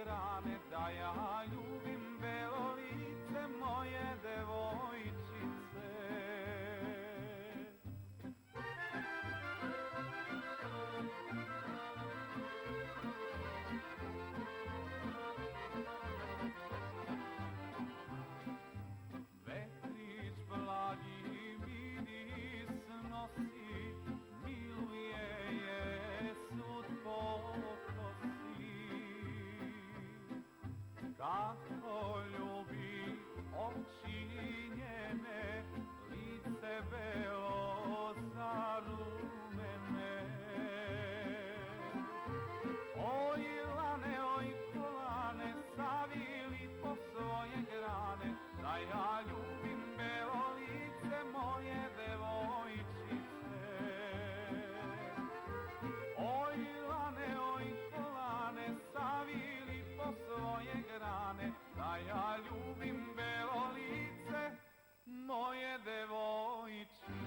grane, da ja ljubim belo lice moje devojčice. Vetrić blagi miris nosi, miluje je sud po kosi. Kako ljubi oči njene, lice belo zarumene. Oj lane, oj kolane, savili po svoje grane, da ja ljubim belo lice moje devojčice. Oj lane, oj kolane, savili po svoje grane, da ja ljubim belo lice moje devojčice.